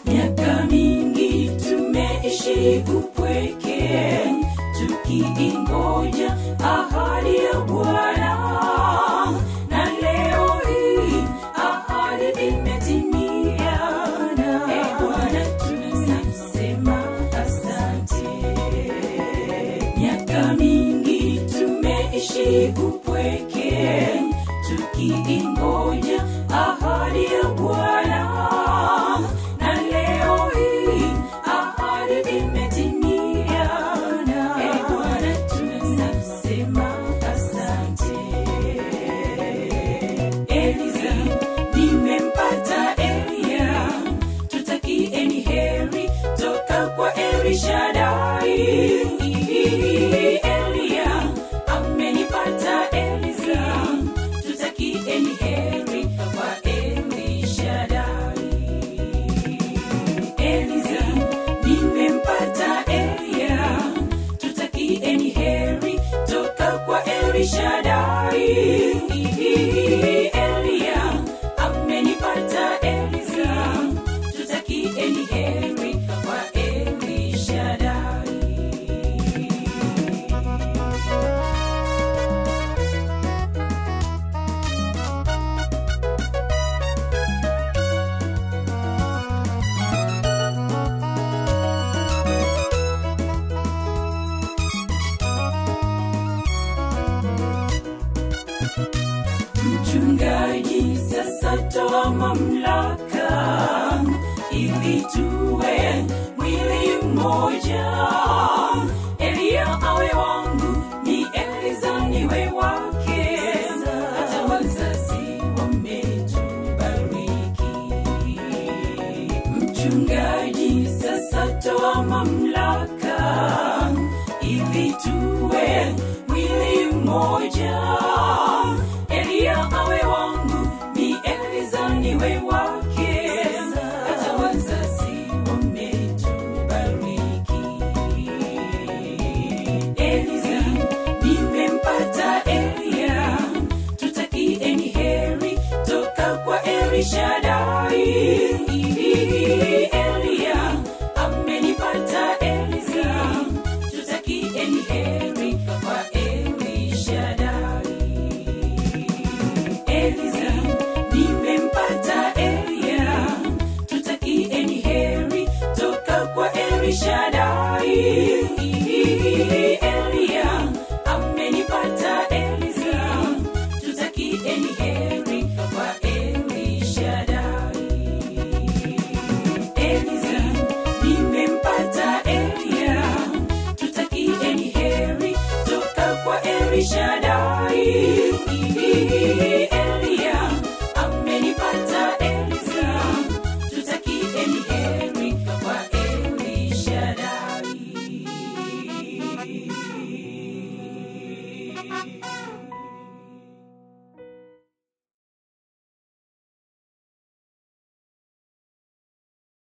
Miaka mingi tumeishi upweke, tukiingoja ahadi ya Bwana, na leo hii ahadi imetimia. Bwana, tunasema asante. Miaka mingi tumeishi upweke, tukiingoja ahadi ya Bwana, na leo hii ahadi imetimia. Bwana, tunasema asante. Eliza, nimempata Elia, tutakieni heri toka kwa Elishadai. Elia amenipata Eliza, tutakieni heri kwa Elishadai. Eliza, nimempata Elia, tutakieni heri toka kwa Elishadai. Elia amenipata Eliza, tutakieni heri kwa Elishadai. Mchungaji, sasa toa mamlaka ili tuwe mwili mmoja. Elia awe wangu, ni Eliza niwe wake, hata wazazi wametubariki. Mchungaji, sasa toa mamlaka ili tuwe mwili mmoja. Elia awe wangu, ni Eliza niwe wake, hata wazazi wametubariki. Eliza, nimempata Elia, tutakieni heri toka kwa Elishadai. Elia amenipata Eliza, tutakieni heri kwa Elishadai. Eliza, nimempata Elia, tutakieni heri toka kwa Elishadai. Elia amenipata Eliza, tutakieni heri kwa Elishadai. Eliza, nimempata Elia, tutakieni heri toka kwa Elishadai.